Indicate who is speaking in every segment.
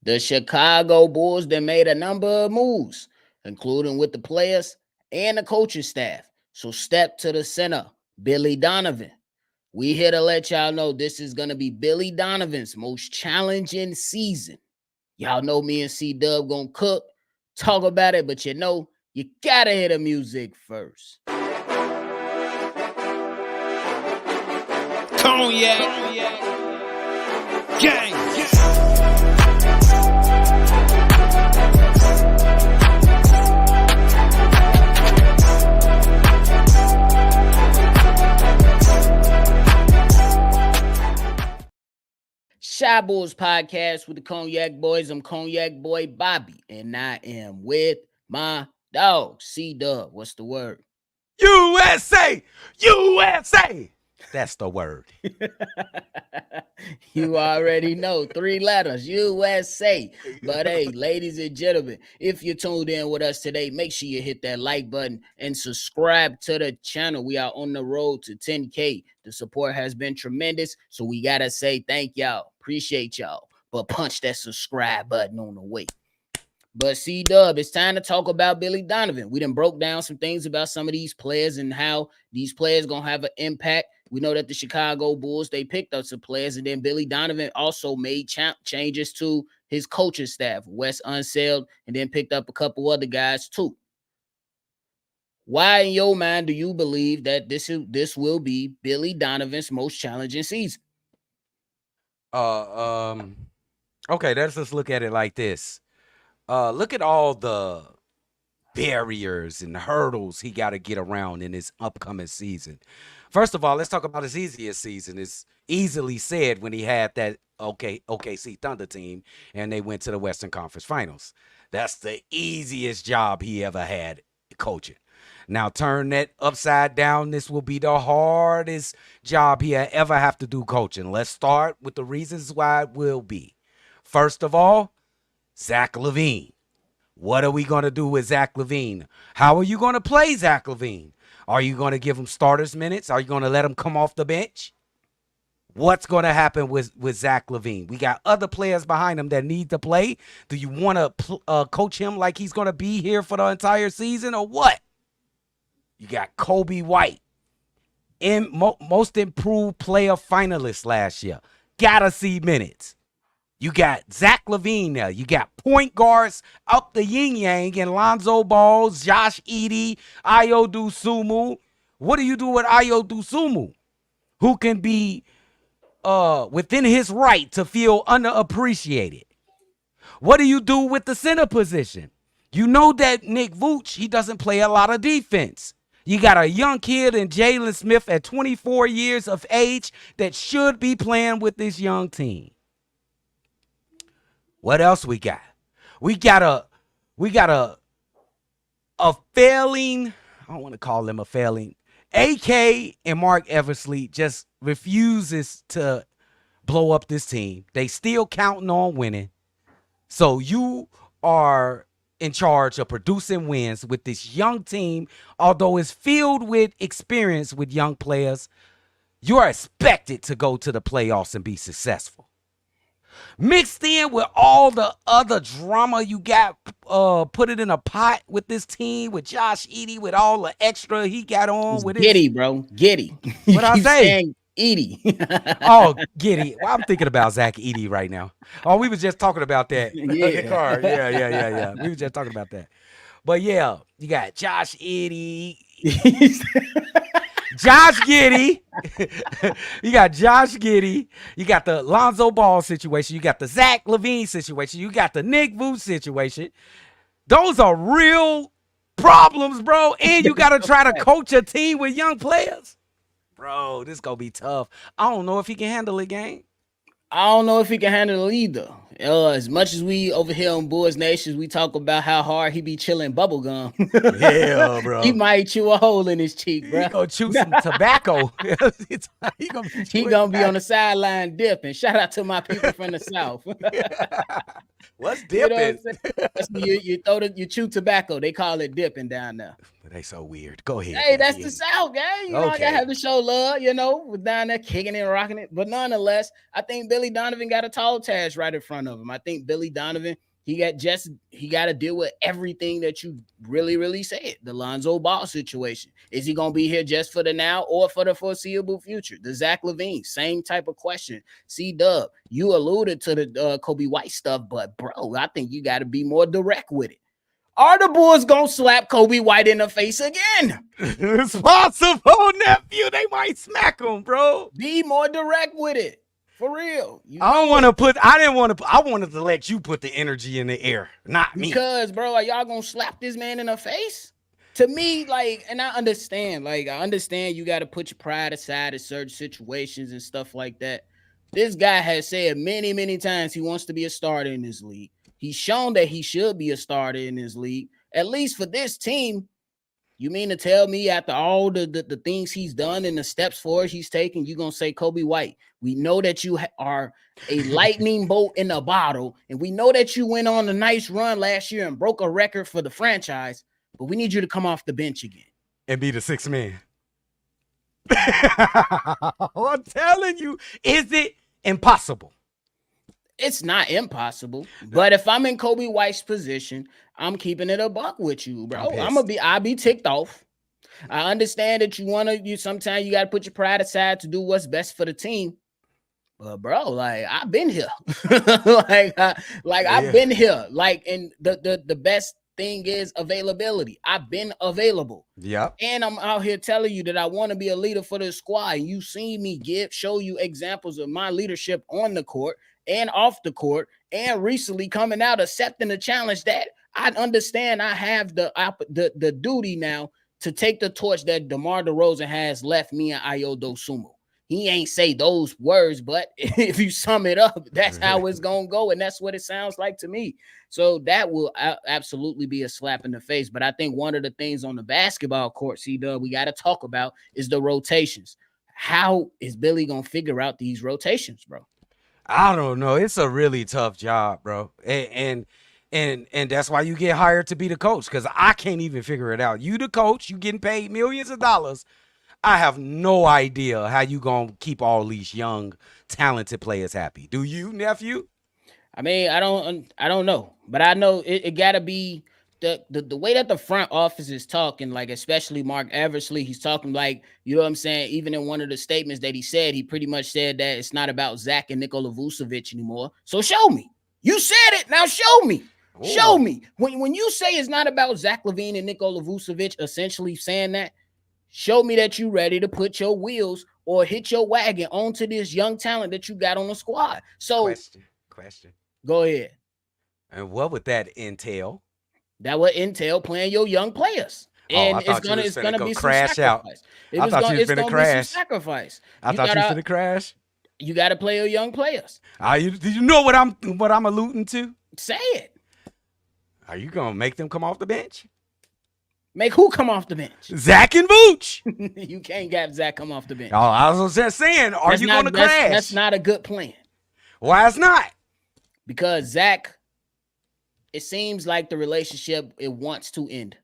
Speaker 1: The Chicago Bulls that made a number of moves, including with the players and the coaching staff. So step to the center, Billy Donovan. We here to let y'all know this is going to be Billy Donovan's most challenging season. Y'all know me and Cdub gonna cook, talk about it, but you gotta hear the music first.
Speaker 2: Cognac, gang.
Speaker 1: Shy Bulls podcast with the Cognac Boys. I'm Cognac Boy Bobby, and I am with my dog, Cdub. What's the word?
Speaker 2: USA! USA! That's the word.
Speaker 1: You already know, 3 letters, USA. But hey, ladies and gentlemen, if you tuned in with us today, make sure you hit that like button and subscribe to the channel. We are on the road to 10K. The support has been tremendous, so we gotta say thank y'all. Appreciate y'all. But punch that subscribe button on the way. But Cdub, it's time to talk about Billy Donovan. We done broke down some things about some of these players and how these players gonna have an impact. We know that the Chicago Bulls, they picked up some players, and then Billy Donovan also made changes to his coaching staff. Wes Unseld, and then picked up a couple other guys too. Why in your mind do you believe that this will be Billy Donovan's most challenging season?
Speaker 2: Okay, let's just look at it like this. Look at all the barriers and hurdles he got to get around in his upcoming season. First of all, let's talk about his easiest season. It's easily said when he had that OKC Thunder team and they went to the Western Conference Finals. That's the easiest job he ever had coaching. Now turn that upside down. This will be the hardest job he'll ever have to do coaching. Let's start with the reasons why it will be. First of all, Zach LaVine. What are we going to do with Zach LaVine? How are you going to play Zach LaVine? Are you going to give him starters minutes? Are you going to let him come off the bench? What's going to happen with Zach LaVine? We got other players behind him that need to play. Do you want to coach him like he's going to be here for the entire season or what? You got Coby White, most improved player finalist last year. Gotta see minutes. You got Zach LaVine there. You got point guards up the yin-yang and Lonzo Balls, Josh Edey, Ayo Dosunmu. What do you do with Ayo Dosunmu, who can be within his right to feel underappreciated? What do you do with the center position? You know that Nick Vooch, he doesn't play a lot of defense. You got a young kid in Jalen Smith at 24 years of age that should be playing with this young team. What else we got? We got a failing, I don't want to call him a failing. AK and Mark Eversley just refuses to blow up this team. They still counting on winning. So you are in charge of producing wins with this young team. Although it's filled with experience with young players, you are expected to go to the playoffs and be successful. Mixed in with all the other drama you got, put it in a pot with this team, with Josh Edey, with all the extra he got on with
Speaker 1: Giddy, bro. Giddy.
Speaker 2: What I say?
Speaker 1: Edey.
Speaker 2: Oh, Giddy. Well, I'm thinking about Zach Edey right now. Oh, we was just talking about that.
Speaker 1: Yeah.
Speaker 2: Yeah. We was just talking about that. But yeah, you got Josh Edey. Josh Giddey. You got Josh Giddey. You got the Lonzo Ball situation. You got the Zach LaVine situation. You got the Nick Vooch situation. Those are real problems, bro. And you got to try to coach a team with young players. Bro, this going to be tough. I don't know if he can handle it, gang.
Speaker 1: I don't know if he can handle it either. As much as we over here on Bulls Nations, we talk about how hard he be chilling bubble gum.
Speaker 2: Yeah, bro.
Speaker 1: He might chew a hole in his cheek, bro.
Speaker 2: He gonna chew some tobacco. he
Speaker 1: gonna be on the sideline dipping. Shout out to my people from the South.
Speaker 2: What's dipping?
Speaker 1: You know what I'm saying? You chew tobacco. They call it dipping down there.
Speaker 2: But They so weird. Go ahead.
Speaker 1: Hey, that's
Speaker 2: nephew.
Speaker 1: the South, gang. You know, I gotta have to show love, we're down there kicking and rocking it. But nonetheless, I think Billy Donovan got a tall task right in front of him. I think Billy Donovan, he got to deal with everything that you really, really said. The Lonzo Ball situation. Is he gonna be here just for the now or for the foreseeable future? The Zach LaVine, same type of question. Cdub, you alluded to the Coby White stuff, but bro, I think you got to be more direct with it. Are the Bulls gonna slap Coby White in the face again?
Speaker 2: It's possible, nephew. They might smack him, bro.
Speaker 1: Be more direct with it. For real.
Speaker 2: I wanted to let you put the energy in the air, not me.
Speaker 1: Because, bro, are y'all gonna slap this man in the face? To me, and I understand, you got to put your pride aside in certain situations and stuff like that. This guy has said many, many times he wants to be a starter in this league. He's shown that he should be a starter in this league, at least for this team. You mean to tell me after all the things he's done and the steps forward he's taken, you're going to say, Coby White, we know that you are a lightning bolt in a bottle, and we know that you went on a nice run last year and broke a record for the franchise, but we need you to come off the bench again.
Speaker 2: And be the sixth man. I'm telling you, is it impossible?
Speaker 1: It's not impossible, but if I'm in Coby White's position, I'm keeping it a buck with you, bro. I'll be ticked off. I understand that sometimes you got to put your pride aside to do what's best for the team. But bro, I've been here. I've been here. And the best thing is availability. I've been available.
Speaker 2: Yeah.
Speaker 1: And I'm out here telling you that I want to be a leader for the squad. And you seen me show you examples of my leadership on the court and off the court, and recently coming out accepting the challenge that I understand I have the duty now to take the torch that DeMar DeRozan has left me and Ayo Dosunmu. He ain't say those words, but if you sum it up, that's how it's gonna go, and that's what it sounds like to me. So that will absolutely be a slap in the face. But I think one of the things on the basketball court, Cdub, we got to talk about is the rotations. How is Billy gonna figure out these rotations, bro?
Speaker 2: I don't know. It's a really tough job, bro. And that's why you get hired to be the coach, because I can't even figure it out. You the coach, you getting paid millions of dollars. I have no idea how you going to keep all these young, talented players happy. Do you, nephew?
Speaker 1: I mean, I don't know. But I know it got to be the way that the front office is talking, especially Mark Eversley, he's talking you know what I'm saying? Even in one of the statements that he said, he pretty much said that it's not about Zach and Nikola Vucevic anymore. So show me. You said it. Now show me. Ooh. Show me. When you say it's not about Zach LaVine and Nikola Vucevic, essentially saying that, show me that you ready to put your wheels or hit your wagon onto this young talent that you got on the squad. So
Speaker 2: question.
Speaker 1: Go ahead.
Speaker 2: And what would that entail?
Speaker 1: That would entail playing your young players. And it's gonna be
Speaker 2: crash out. I thought you was gonna crash.
Speaker 1: Sacrifice.
Speaker 2: I thought you was gonna crash.
Speaker 1: You gotta play your young players.
Speaker 2: Did you know what I'm alluding to?
Speaker 1: Say it.
Speaker 2: Are you gonna make them come off the bench?
Speaker 1: Make who come off the bench?
Speaker 2: Zach and Vooch.
Speaker 1: You can't have Zach come off the bench.
Speaker 2: Oh, I was just saying, you gonna crash?
Speaker 1: That's not a good plan.
Speaker 2: Why it's not?
Speaker 1: Because Zach, it seems like the relationship, it wants to end.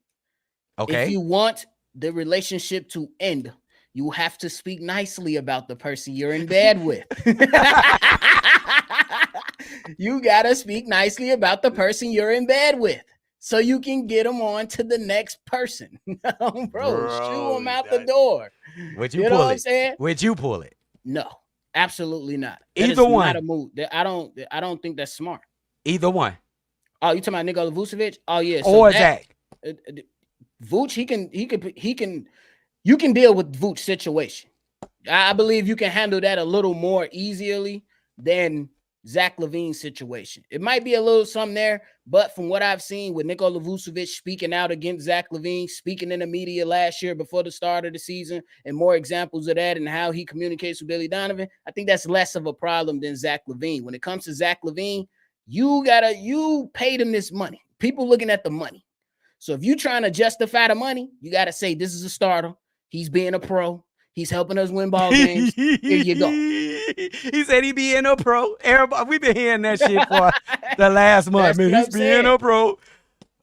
Speaker 2: Okay.
Speaker 1: If you want the relationship to end, you have to speak nicely about the person you're in bed with. You got to speak nicely about the person you're in bed with so you can get them on to the next person. Bro, shoo them out the door.
Speaker 2: Would you pull
Speaker 1: what
Speaker 2: it?
Speaker 1: I'm saying?
Speaker 2: Would you pull it?
Speaker 1: No, absolutely not.
Speaker 2: Either one.
Speaker 1: Not a move. I don't think that's smart.
Speaker 2: Either one.
Speaker 1: Oh, you talking about Nikola Vucevic? Oh yeah.
Speaker 2: So or Zach.
Speaker 1: Vooch, you can deal with Vooch situation. I believe you can handle that a little more easily than Zach LaVine's situation. It might be a little something there, but from what I've seen with Nikola Vucevic speaking out against Zach LaVine, speaking in the media last year before the start of the season, and more examples of that and how he communicates with Billy Donovan, I think that's less of a problem than Zach LaVine. When it comes to Zach LaVine, you paid him this money. People looking at the money. So if you're trying to justify the money, you got to say this is a starter. He's being a pro. He's helping us win ball games. Here you go.
Speaker 2: He said he being a pro. Everybody, we've been hearing that shit for the last month. Man, he's being a pro.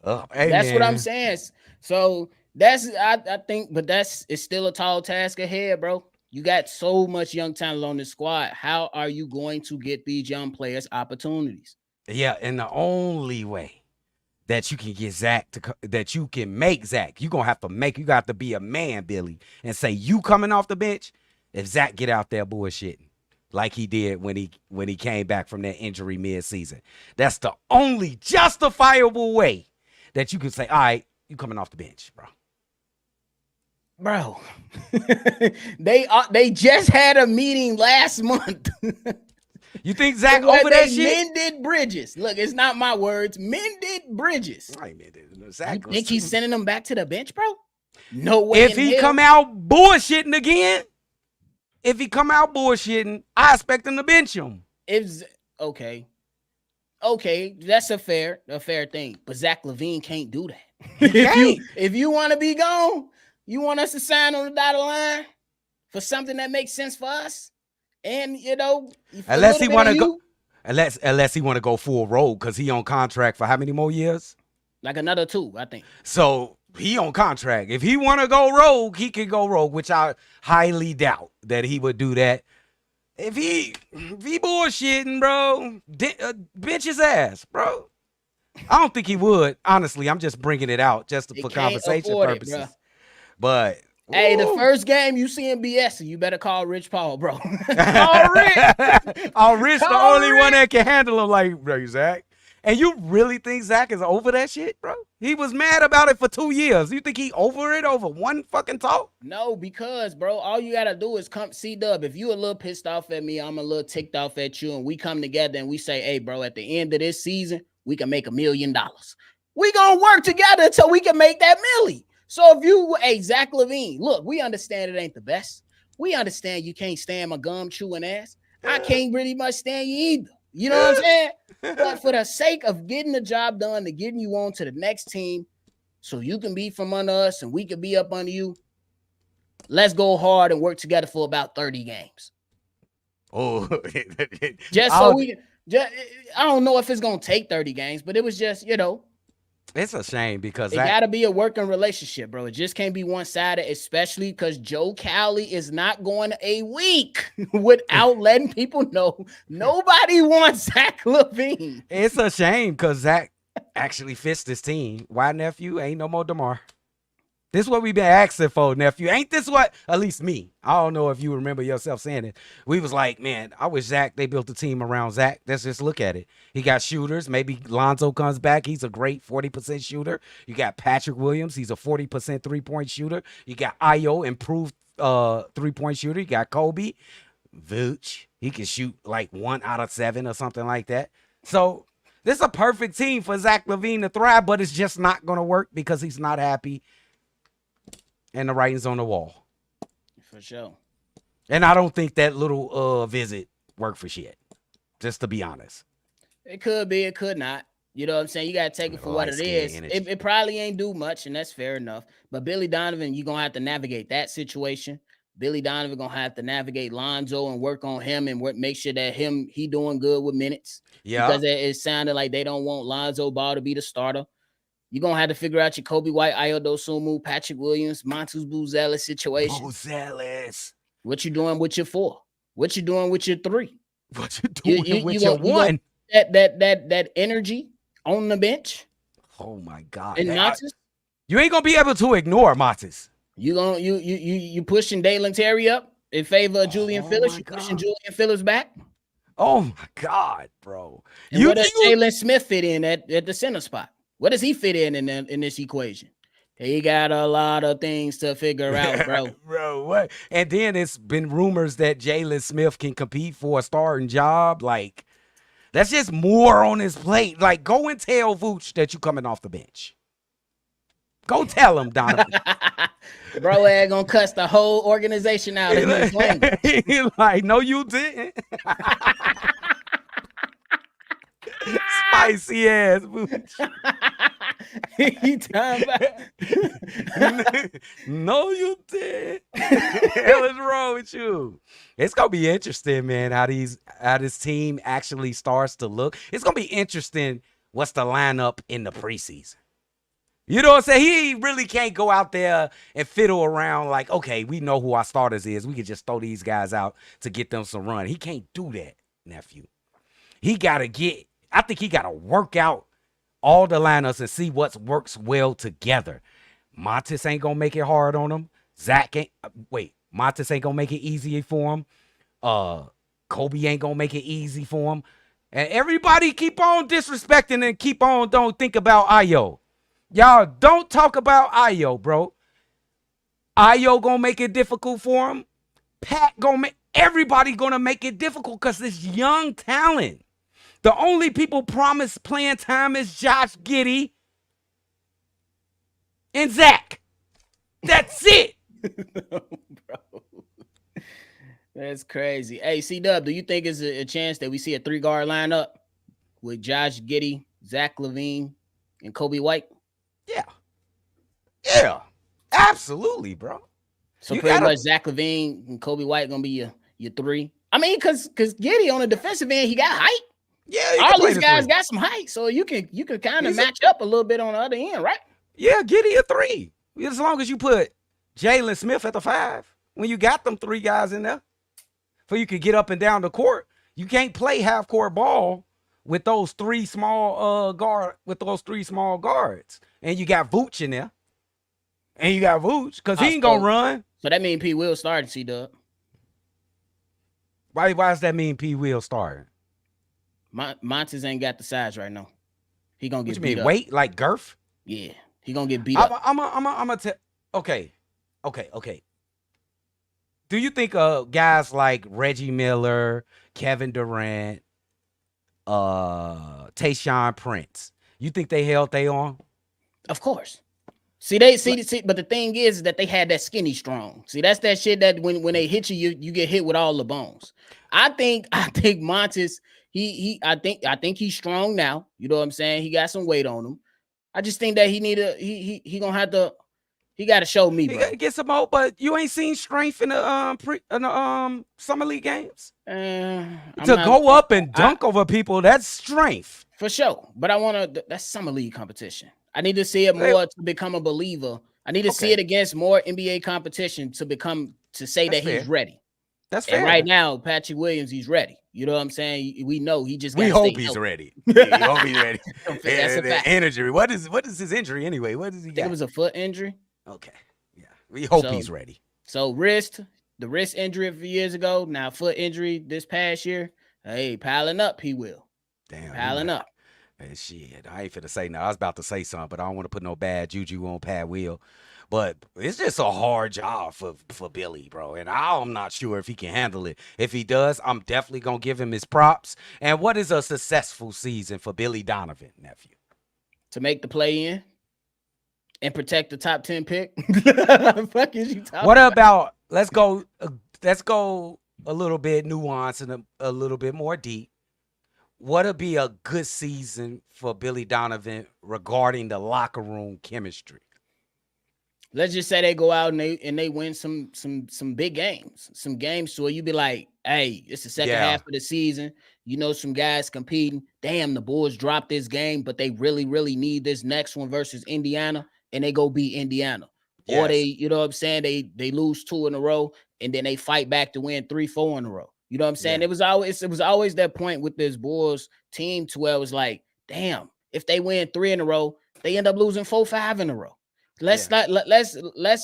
Speaker 1: That's what I'm saying. So I think, but it's still a tall task ahead, bro. You got so much young talent on the squad. How are you going to get these young players opportunities?
Speaker 2: Yeah, and the only way that you can get Zach that you can make Zach, you got to be a man, Billy, and say you coming off the bench if Zach get out there bullshitting like he did when he came back from that injury mid-season. That's the only justifiable way that you can say, all right, you coming off the bench, bro.
Speaker 1: Bro, they just had a meeting last month.
Speaker 2: You think Zach over that shit?
Speaker 1: Mended bridges. Look, it's not my words. Mended bridges.
Speaker 2: I mended. Zach
Speaker 1: you think he's sending them back to the bench, bro? No way.
Speaker 2: If he come out bullshitting again, I expect him to bench him.
Speaker 1: Okay, that's a fair thing. But Zach LaVine can't do that. If you want to be gone, you want us to sign on the dotted line for something that makes sense for us, and
Speaker 2: unless he want to go, unless he want to go full rogue because he on contract for how many more years?
Speaker 1: Like another 2, I think.
Speaker 2: So he on contract. If he want to go rogue, he can go rogue, which I highly doubt that he would do that. If he bullshitting, bro, bench his ass, bro. I don't think he would. Honestly, I'm just bringing it out just for conversation purposes. But
Speaker 1: hey, the first game you see him BS, you better call Rich Paul, bro. Call Rich.
Speaker 2: Rich, the only one that can handle him, like, bro, Zach. And you really think Zach is over that shit, bro? He was mad about it for 2 years. You think he over it over one fucking talk?
Speaker 1: No, because, bro, all you got to do is come Cdub. If you a little pissed off at me, I'm a little ticked off at you, and we come together and we say, hey, bro, at the end of this season, we can make $1 million. We going to work together until we can make that milli. So if Zach LaVine, look, we understand it ain't the best. We understand you can't stand my gum chewing ass. I can't really much stand you either. You know what I'm saying? But for the sake of getting the job done, to getting you on to the next team, so you can be from under us and we can be up under you, let's go hard and work together for about 30 games.
Speaker 2: Oh,
Speaker 1: just so we can. I don't know if it's gonna take 30 games, but it was just,
Speaker 2: it's a shame because
Speaker 1: it got to be a working relationship, bro. It just can't be one-sided, especially because Joe Cowley is not going a week without letting people know nobody wants Zach LaVine.
Speaker 2: It's a shame because Zach actually fits this team. Why, nephew? Ain't no more DeMar. This is what we've been asking for, nephew. Ain't this what, at least me, I don't know if you remember yourself saying it. We was like, man, I wish they built a team around Zach. Let's just look at it. He got shooters. Maybe Lonzo comes back. He's a great 40% shooter. You got Patrick Williams. He's a 40% three-point shooter. You got Ayo, improved three-point shooter. You got Coby Vooch. He can shoot like 1 out of 7 or something like that. So this is a perfect team for Zach LaVine to thrive, but it's just not going to work because he's not happy. And the writing's on the wall.
Speaker 1: For sure.
Speaker 2: And I don't think that little visit worked for shit. Just to be honest.
Speaker 1: It could be, it could not. You know what I'm saying? You got to take it for what it is. It probably ain't do much, and that's fair enough. But Billy Donovan, you're going to have to navigate that situation. Billy Donovan going to have to navigate Lonzo and work on him and make sure that he doing good with minutes.
Speaker 2: Yeah.
Speaker 1: Because it sounded like they don't want Lonzo Ball to be the starter. You're going to have to figure out your Coby White, Ayo Dosunmu, Patrick Williams, Montes Buzelis situation.
Speaker 2: Buzelis.
Speaker 1: What you doing with your 4? What you doing with your 3?
Speaker 2: What you doing with your 1?
Speaker 1: That energy on the bench.
Speaker 2: Oh, my God.
Speaker 1: And Montes?
Speaker 2: You ain't going to be able to ignore Montes.
Speaker 1: You pushing Dalen Terry up in favor of Julian Phillips? You pushing Julian Phillips back?
Speaker 2: Oh, my God, bro.
Speaker 1: And where does Jalen Smith fit in at the center spot? What does he fit in this equation? He got a lot of things to figure out, bro.
Speaker 2: Bro, what? And then it's been rumors that Jalen Smith can compete for a starting job. Like, that's just more on his plate. Like, go and tell Vooch that you coming off the bench. Go tell him, Donovan.
Speaker 1: Bro, ain't gonna cuss the whole organization out in his language.
Speaker 2: He's like, no, you didn't. Spicy ass Vooch.
Speaker 1: He talking about
Speaker 2: no, you did. Hell is wrong with you? It's gonna be interesting, man. How this team actually starts to look. It's gonna be interesting. What's the lineup in the preseason? You know what I'm saying? He really can't go out there and fiddle around like, okay, we know who our starters is. We can just throw these guys out to get them some run. He can't do that, nephew. He got to I think he got to work out all the lineups and see what works well together. Montes ain't going to make it hard on him. Montes ain't going to make it easy for him. Coby ain't going to make it easy for him. And everybody keep on disrespecting and keep on don't think about Ayo. Y'all don't talk about Ayo, bro. Ayo gonna make it difficult for him. Everybody gonna make it difficult because this young talent. The only people promised playing time is Josh Giddey and Zach. That's it.
Speaker 1: Bro. That's crazy. Hey, Cdub, do you think it's a chance that we see a 3-guard lineup with Josh Giddey, Zach LaVine, and Coby White?
Speaker 2: Yeah. Absolutely, bro.
Speaker 1: So you pretty much Zach LaVine and Coby White gonna be your 3. I mean, because Giddey on the defensive end, he got height.
Speaker 2: Yeah,
Speaker 1: all these guys got some height, so you can kind of match up a little bit on the other end, right?
Speaker 2: Yeah, Giddey a 3. As long as you put Jalen Smith at the 5. When you got them 3 guys in there, so you can get up and down the court. You can't play half court ball with those 3 small guards. And you got Vooch in there. And you got Vooch because he ain't gonna run.
Speaker 1: So that means P. Will starting, C-Dub.
Speaker 2: Why does that mean P. Will starting?
Speaker 1: Montes ain't got the size right now. He gonna get
Speaker 2: beat
Speaker 1: beat
Speaker 2: up.
Speaker 1: Up.
Speaker 2: Weight like girth?
Speaker 1: Yeah, he gonna get beat up.
Speaker 2: I'm gonna tell. Okay. Do you think guys like Reggie Miller, Kevin Durant, Tayshaun Prince, you think they held they on?
Speaker 1: Of course. See, but the thing is that they had that skinny strong. See, that's that shit that when they hit you, you get hit with all the bones. I think Montes, I think he's strong now. You know what I'm saying? He got some weight on him. I just think that he gonna have to. He got to show me, bro.
Speaker 2: He got to get some more, but you ain't seen strength in the summer league games. Go up and dunk over people, that's strength
Speaker 1: for sure. But I want to. That's summer league competition. I need to see it more to become a believer. I need to see it against more NBA competition to say that he's ready.
Speaker 2: That's fair.
Speaker 1: And right now, Patrick Williams, he's ready. You know what I'm saying? We know he just.
Speaker 2: We hope he's ready. We hope he's ready. That's a fact. Injury. What is his injury anyway? What does he got?
Speaker 1: It was a foot injury.
Speaker 2: Okay. Yeah. We hope he's ready.
Speaker 1: So the wrist injury a few years ago. Now foot injury this past year. Hey, piling up. He will.
Speaker 2: Damn.
Speaker 1: Piling up.
Speaker 2: Hey, shit, I ain't finna say no. I was about to say something, but I don't want to put no bad juju on Pat Will. But it's just a hard job for Billy, bro. And I'm not sure if he can handle it. If he does, I'm definitely going to give him his props. And what is a successful season for Billy Donovan, nephew?
Speaker 1: To make the play in and protect the top 10 pick. Fuck is you talking
Speaker 2: What about, let's go a little bit nuanced and a little bit more deep. What'll be a good season for Billy Donovan regarding the locker room chemistry?
Speaker 1: Let's just say they go out and they win some big games, some games where you be like, hey, it's the second half of the season. You know, some guys competing. Damn, the Bulls dropped this game, but they really, really need this next one versus Indiana, and they go beat Indiana. Yes. Or they, you know what I'm saying? They lose 2 in a row, and then they fight back to win 3, 4 in a row. You know what I'm saying? Yeah. It was always that point with this Bulls team to where it was like, damn, if they win 3 in a row, they end up losing 4, 5 in a row. Let's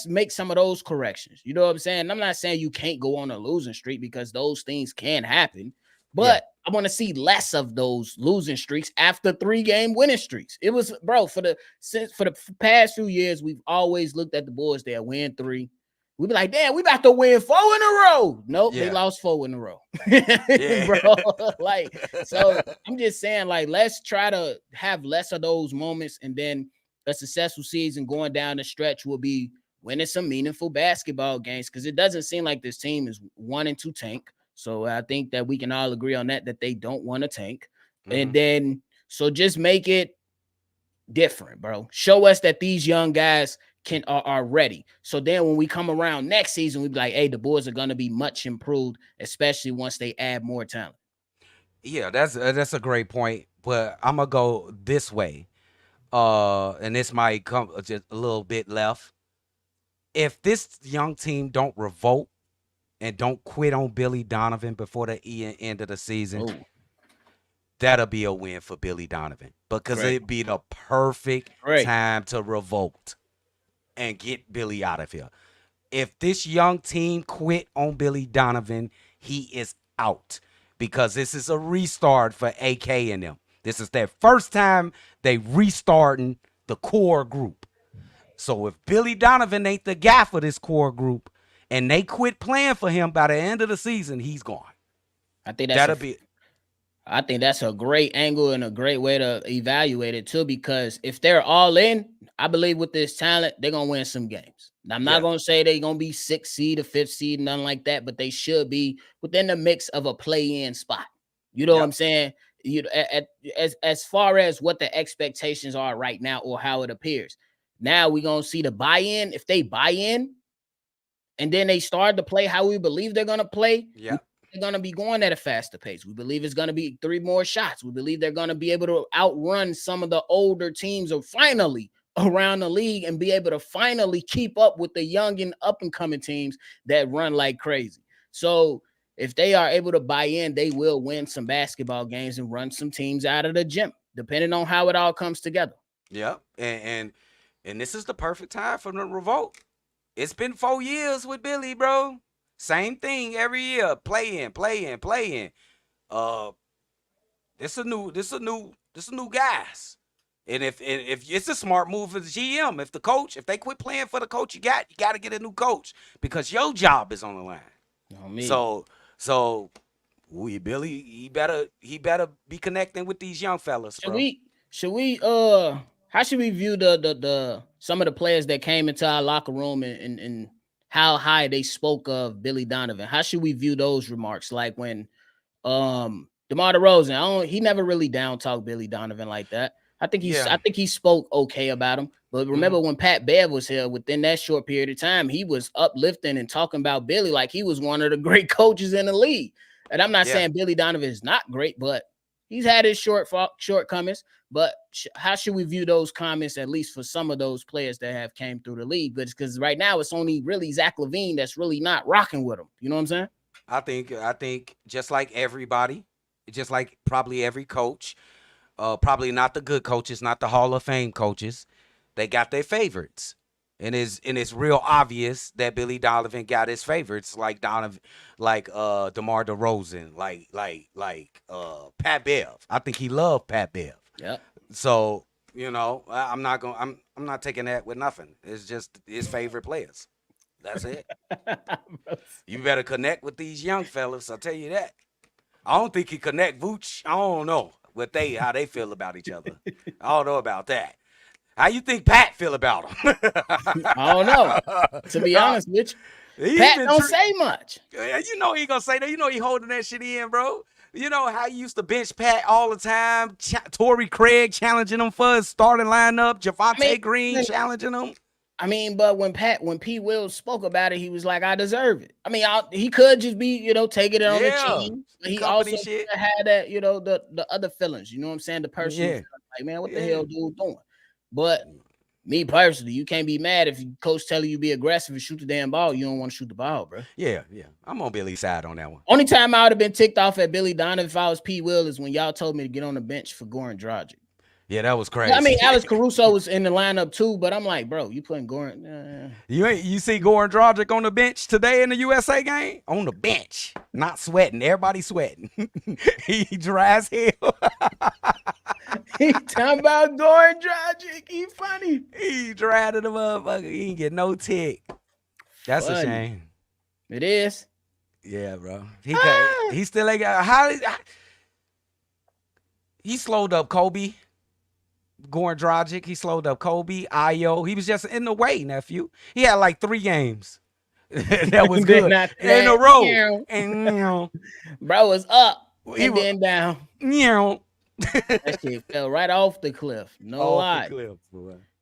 Speaker 1: make some of those corrections. You know what I'm saying? I'm not saying you can't go on a losing streak because those things can happen, but I want to see less of those losing streaks after 3-game winning streaks. It was, bro, for the past few years, we've always looked at the Bulls. They'll win 3. We'd be like, damn, we about to win 4 in a row. Nope, they lost 4 in a row. Bro, like, so I'm just saying, like, let's try to have less of those moments, and then a successful season going down the stretch will be winning some meaningful basketball games, because it doesn't seem like this team is wanting to tank. So I think that we can all agree on that they don't want to tank. Mm-hmm. And then, so just make it different, bro. Show us that these young guys are ready. So then when we come around next season, we be like, hey, the Bulls are going to be much improved, especially once they add more talent.
Speaker 2: Yeah, that's a great point. But I'm going to go this way. and this might come just a little bit left. If this young team don't revolt and don't quit on Billy Donovan before the end of the season,
Speaker 1: Oh,
Speaker 2: that'll be a win for Billy Donovan because
Speaker 1: great,
Speaker 2: it'd be the perfect
Speaker 1: great.
Speaker 2: time to revolt and get Billy out of here. If this young team quit on Billy Donovan, he is out because this is a restart for AK and them. This is their first time they restarting the core group. So if Billy Donovan ain't the guy for this core group and they quit playing for him by the end of the season, he's gone.
Speaker 1: I think that's
Speaker 2: That'll be
Speaker 1: I think that's a great angle and a great way to evaluate it too. Because if they're all in, I believe with this talent, they're gonna win some games. Now, I'm not
Speaker 2: yeah.
Speaker 1: gonna say they're gonna be 6th seed or 5th seed, nothing like that, but they should be within the mix of a play-in spot. You know what
Speaker 2: Yep.
Speaker 1: I'm saying? As far as what the expectations are right now or how it appears. Now we're gonna see the buy-in. If they buy in and then they start to play how we believe they're gonna play,
Speaker 2: Yeah.
Speaker 1: they're going to be going at a faster pace. We believe it's going to be 3 more shots. We believe they're going to be able to outrun some of the older teams or finally around the league and be able to finally keep up with the young and up and coming teams that run like crazy. So if they are able to buy in, they will win some basketball games and run some teams out of the gym, depending on how it all comes together.
Speaker 2: Yep. And this is the perfect time for the revolt. It's been 4 years with Billy, bro. Same thing every year. Play in. Uh, this a new guys. And if it's a smart move for the GM, if they quit playing for the coach you got to get a new coach because your job is on the line.
Speaker 1: Oh, me.
Speaker 2: So Billy, he better be connecting with these young fellas, bro.
Speaker 1: Should we how should we view the some of the players that came into our locker room and how high they spoke of Billy Donovan? How should we view those remarks? Like when DeMar DeRozan, he never really down talked Billy Donovan like that. I think
Speaker 2: Yeah.
Speaker 1: he spoke okay about him. But remember when Pat Bev was here, within that short period of time, he was uplifting and talking about Billy like he was one of the great coaches in the league. And I'm not
Speaker 2: Yeah.
Speaker 1: saying Billy Donovan is not great, but he's had his shortcomings. But how should we view those comments, at least for some of those players that have came through the league? But because right now it's only really Zach LaVine that's really not rocking with him. You know what I'm saying?
Speaker 2: I think just like everybody, just like probably every coach, probably not the good coaches, not the Hall of Fame coaches, they got their favorites. And it's real obvious that Billy Donovan got his favorites, like DeMar DeRozan, like Pat Bev. I think he loved Pat Bev.
Speaker 1: Yeah.
Speaker 2: So I'm not taking that with nothing. It's just his favorite players. That's it. You better connect with these young fellas. I'll tell you that. I don't think he connect Vooch. I don't know how they feel about each other. I don't know about that. How you think Pat feel about him?
Speaker 1: I don't know. To be honest with you, Pat don't say much.
Speaker 2: You know he ain't gonna say that. You know he holding that shit in, bro. You know how you used to bench Pat all the time. Torrey Craig challenging him for his starting lineup. Javante Green challenging him.
Speaker 1: I mean, but when P. Will spoke about it, he was like, "I deserve it." I mean, he could just be, taking it on the chin. But he also had that, the other feelings. You know what I'm saying? The personal feelings, like, man, what the hell dude doing? But me personally, you can't be mad if coach telling you be aggressive and shoot the damn ball. You don't want to shoot the ball, bro.
Speaker 2: Yeah. I'm on Billy's side on that one.
Speaker 1: Only time I would have been ticked off at Billy Donovan if I was P. Will is when y'all told me to get on the bench for Goran Dragic.
Speaker 2: Yeah, that was crazy.
Speaker 1: I mean, Alex Caruso was in the lineup too, but I'm like, bro, you putting Goran.
Speaker 2: You see Goran Dragic on the bench today in the USA game? On the bench, not sweating. Everybody sweating. He dry as hell.
Speaker 1: He talking about Goran Dragic. He funny.
Speaker 2: He dry to the motherfucker. He ain't get no tick. That's a shame.
Speaker 1: It is.
Speaker 2: Yeah, bro. He still ain't got. He slowed up Coby. Goran Dragic, he slowed up Coby, Ayo. He was just in the way, nephew. He had like 3 games. That was good in a row. And
Speaker 1: bro was up and then down.
Speaker 2: That
Speaker 1: shit fell right off the cliff. No lie.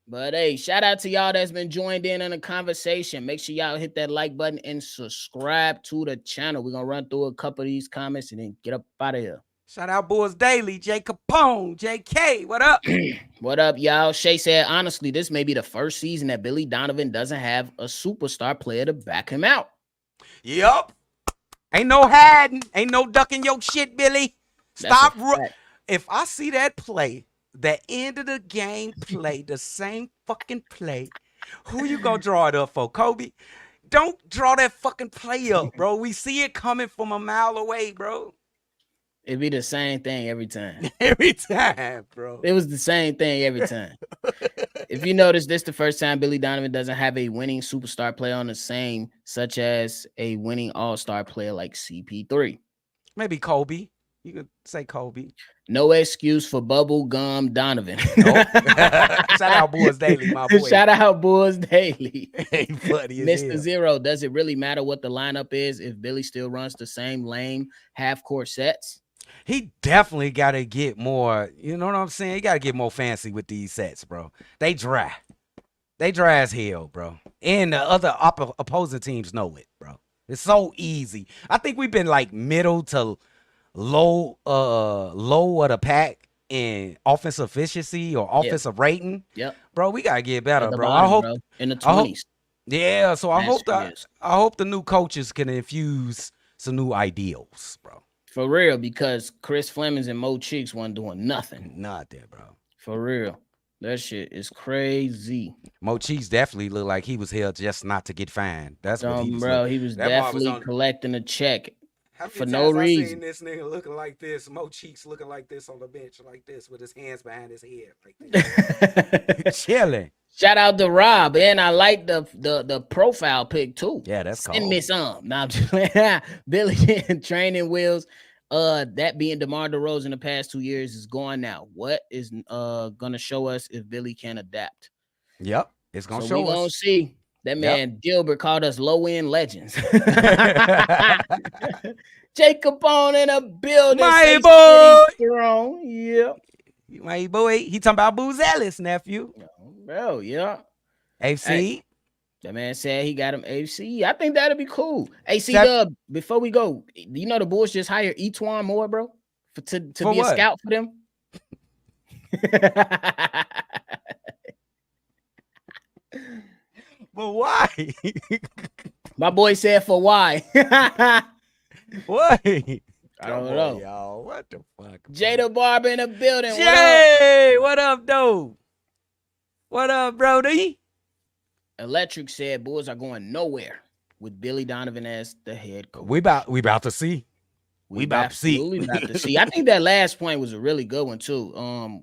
Speaker 1: But hey, shout out to y'all that's been joined in on the conversation. Make sure y'all hit that like button and subscribe to the channel. We're gonna run through a couple of these comments and then get up out of here.
Speaker 2: Shout out Bulls Daily, J Capone, JK. What up?
Speaker 1: What up, y'all? Shay said, honestly, this may be the first season that Billy Donovan doesn't have a superstar player to back him out.
Speaker 2: Yup. Ain't no hiding. Ain't no ducking your shit, Billy. Stop. If I see that play, the end of the game play, the same fucking play, who you gonna draw it up for, Coby? Don't draw that fucking play up, bro. We see it coming from a mile away, bro.
Speaker 1: It'd be the same thing every time.
Speaker 2: Every time, bro.
Speaker 1: It was the same thing every time. If you notice, this is the first time Billy Donovan doesn't have a winning superstar player on the same, such as a winning all-star player like CP3.
Speaker 2: Maybe Coby. You could say Coby.
Speaker 1: No excuse for bubblegum Donovan.
Speaker 2: Nope. Shout out Bulls Daily, my boy.
Speaker 1: Shout out Bulls Daily.
Speaker 2: Hey, funny as
Speaker 1: Mr.
Speaker 2: hell.
Speaker 1: Zero, does it really matter what the lineup is if Billy still runs the same lame half-court sets?
Speaker 2: He definitely got to get more, you know what I'm saying? He got to get more fancy with these sets, bro. They dry. They dry as hell, bro. And the other opposing teams know it, bro. It's so easy. I think we've been like middle to low of the pack in offensive efficiency or offensive rating.
Speaker 1: Yep.
Speaker 2: Bro, we got to get better, bro.
Speaker 1: Bottom,
Speaker 2: I hope
Speaker 1: bro. In the 20s.
Speaker 2: Yeah, so I hope the new coaches can infuse some new ideals, bro.
Speaker 1: For real, because Chris Flemings and Mo Cheeks weren't doing nothing.
Speaker 2: Nothing, bro.
Speaker 1: For real. That shit is crazy.
Speaker 2: Mo Cheeks definitely looked like he was here just not to get fined. That's what he was.
Speaker 1: Bro, he was definitely collecting a check for no reason.
Speaker 2: I seen this nigga looking like this, Mo Cheeks looking like this on the bench, like this, with his hands behind his head, like this. Chilling.
Speaker 1: Shout out to Rob, and I like the profile pic too.
Speaker 2: Yeah, that's cool.
Speaker 1: Send me some. Now, Billy and training wheels. That being DeMar DeRozan in the past 2 years is gone now. What is gonna show us if Billy can adapt?
Speaker 2: Yep, it's gonna show us.
Speaker 1: We're gonna see. That man Gilbert called us low end legends. Jake Capone in a building.
Speaker 2: My boy.
Speaker 1: Yep.
Speaker 2: My boy. He talking about Booz Ellis, nephew.
Speaker 1: Bro, yeah.
Speaker 2: AC.
Speaker 1: Hey, that man said he got him AC. I think that'll be cool. Hey, Cdub, before we go, you know the Bulls just hired Etwan Moore, bro, to be a scout for them.
Speaker 2: But why?
Speaker 1: My boy said for why.
Speaker 2: Why?
Speaker 1: I don't know.
Speaker 2: Y'all. What the fuck?
Speaker 1: Jada Barber in the building.
Speaker 2: Jay, what up, though? What up, Brody?
Speaker 1: Electric said Bulls are going nowhere with Billy Donovan as the head coach.
Speaker 2: We about to see. We about to see.
Speaker 1: I think that last point was a really good one too.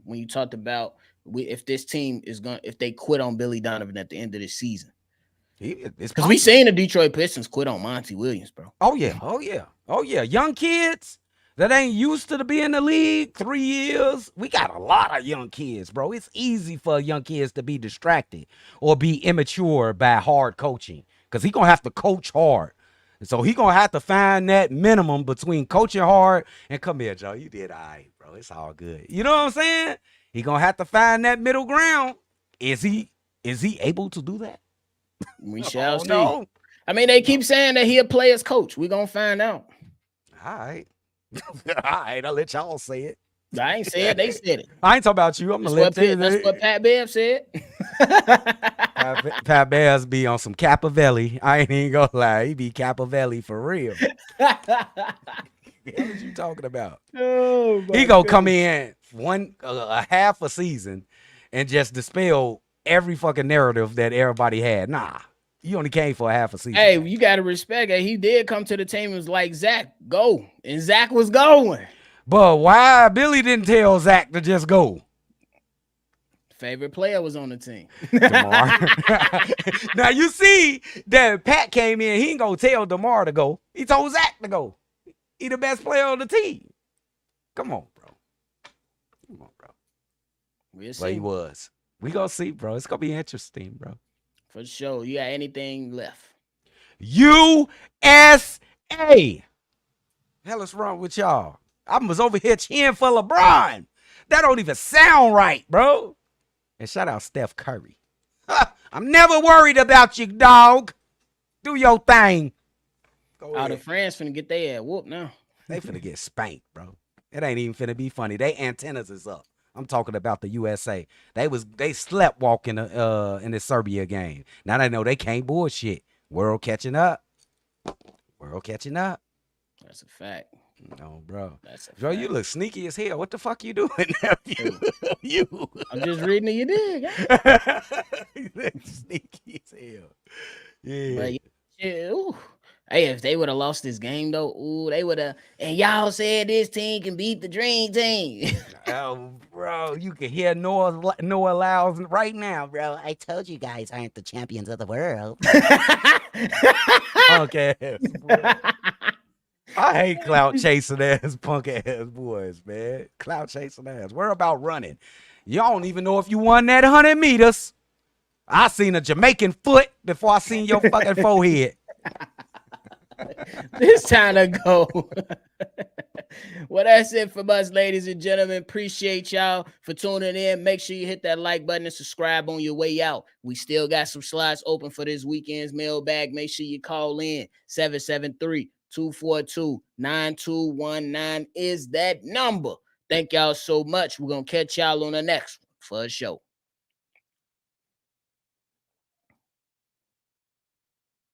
Speaker 1: When you talked about if this team is if they quit on Billy Donovan at the end of the season. Because we seen the Detroit Pistons quit on Monty Williams, bro.
Speaker 2: Oh yeah. Young kids that ain't used to be in the league 3 years. We got a lot of young kids, bro. It's easy for young kids to be distracted or be immature by hard coaching because he gonna have to coach hard. And so he gonna have to find that minimum between coaching hard and come here, Joe. You did all right, bro. It's all good. You know what I'm saying? He gonna have to find that middle ground. Is he able to do that?
Speaker 1: We shall see. No. I mean, they keep saying that he a player's coach. We're gonna find out.
Speaker 2: All right. All right, I'll let y'all say it.
Speaker 1: I ain't say it. They said it.
Speaker 2: I ain't talking about you. I'm gonna let you.
Speaker 1: That's what Pat Bev said.
Speaker 2: Pat Bev be on some Capavelli. I ain't even gonna lie. He be Capavelli for real. What was you talking about?
Speaker 1: Oh,
Speaker 2: he gonna come in a half a season and just dispel every fucking narrative that everybody had. Nah. You only came for a half a season.
Speaker 1: Hey, you got to respect it. He did come to the team and was like, Zach, go. And Zach was going.
Speaker 2: But why Billy didn't tell Zach to just go?
Speaker 1: Favorite player was on the team.
Speaker 2: Now, you see that Pat came in. He ain't going to tell DeMar to go. He told Zach to go. He the best player on the team. Come on, bro.
Speaker 1: We'll see.
Speaker 2: But he was. We going to see, bro. It's going to be interesting, bro.
Speaker 1: For sure. You got anything left?
Speaker 2: USA. Hell is wrong with y'all? I was over here cheering for LeBron. That don't even sound right, bro. And shout out Steph Curry. I'm never worried about you, dog. Do your thing.
Speaker 1: All the friends finna get their ass whooped now.
Speaker 2: They finna get spanked, bro. It ain't even finna be funny. They antennas is up. I'm talking about the USA. They slept walking in the Serbia game. Now they know they can't bullshit. World catching up. World catching up.
Speaker 1: That's a fact.
Speaker 2: No, bro.
Speaker 1: That's a
Speaker 2: Bro, you
Speaker 1: fact.
Speaker 2: look sneaky as hell. What the fuck you doing, nephew? You.
Speaker 1: I'm just reading it. You did.
Speaker 2: You look sneaky as hell. Yeah.
Speaker 1: But yeah, ooh. Hey, if they would have lost this game though, ooh, they would have. And y'all said this team can beat the Dream Team.
Speaker 2: Oh, bro, you can hear Noah Lyles right now, bro. I told you guys aren't the champions of the world. Punk ass, bro. I hate clout chasing ass, punk ass boys, man. Clout chasing ass. We're about running. Y'all don't even know if you won that 100 meters. I seen a Jamaican foot before I seen your fucking forehead.
Speaker 1: It's time to go. Well, that's it from us, ladies and gentlemen. Appreciate y'all for tuning in. Make sure you hit that like button and subscribe on your way out. We still got some slots open for this weekend's mailbag. Make sure you call in. 773-242-9219 is that number. Thank y'all so much. We're going to catch y'all on the next one for a show.